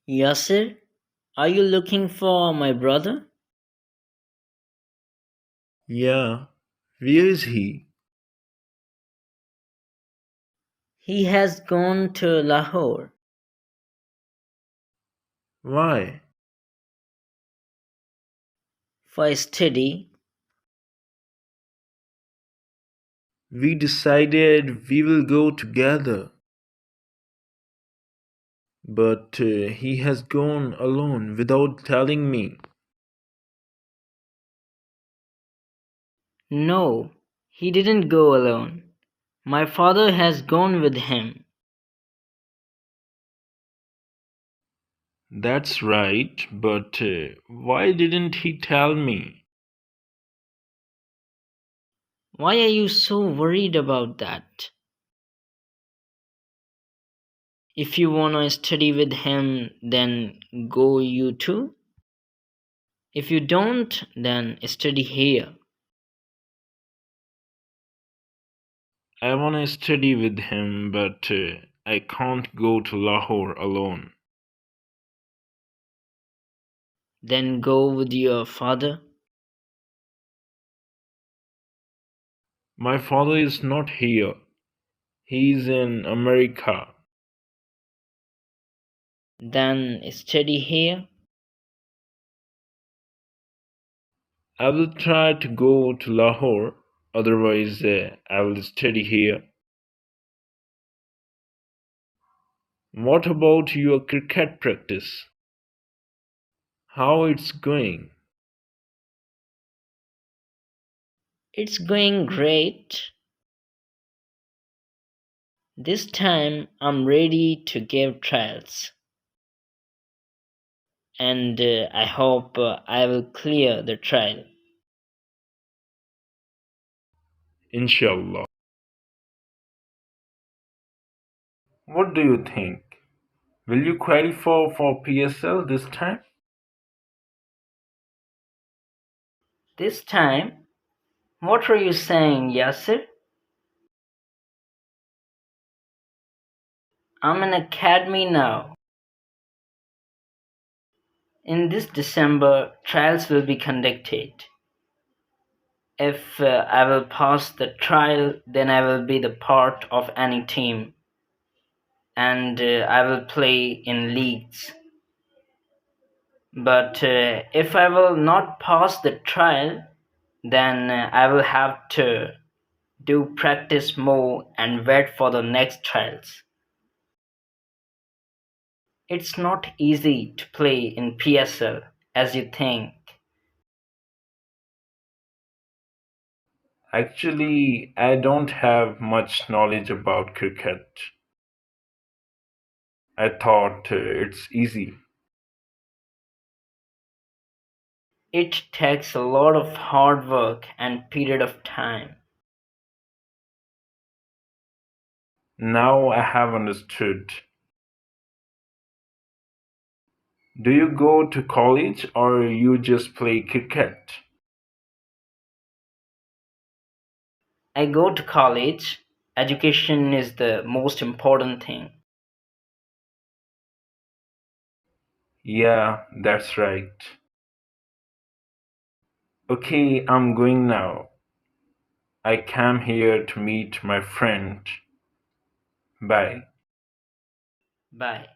Yasir, are you looking for my brother? Yeah, where is he? He has gone to Lahore Why? for study. We decided we will go together, but he has gone alone without telling me. No, he didn't go alone. My father has gone with him. That's right, but why didn't he tell me? Why are you so worried about that? If you wanna study with him, then go you too. If you don't, then study here. I want to study with him, but I can't go to Lahore alone. Then go with your father. My father is not here. He's in America. Then study here. I will try to go to Lahore, otherwise, I will study here. What about your cricket practice? How it's going? It's going great. This time I'm ready to give trials. And I hope I will clear the trial. Inshallah. What do you think? Will you qualify for PSL this time? This time, what are you saying, Yasir? I'm in academy now. In this December, trials will be conducted. If I will pass the trial, then I will be the part of any team and I will play in leagues. But if I will not pass the trial, then I will have to do practice more and wait for the next trials. It's not easy to play in PSL as you think. Actually, I don't have much knowledge about cricket. I thought it's easy. It takes a lot of hard work and period of time. Now I have understood. Do you go to college or you just play cricket? I go to college. Education is the most important thing. Yeah, that's right. Okay, I'm going now. I came here to meet my friend. Bye. Bye.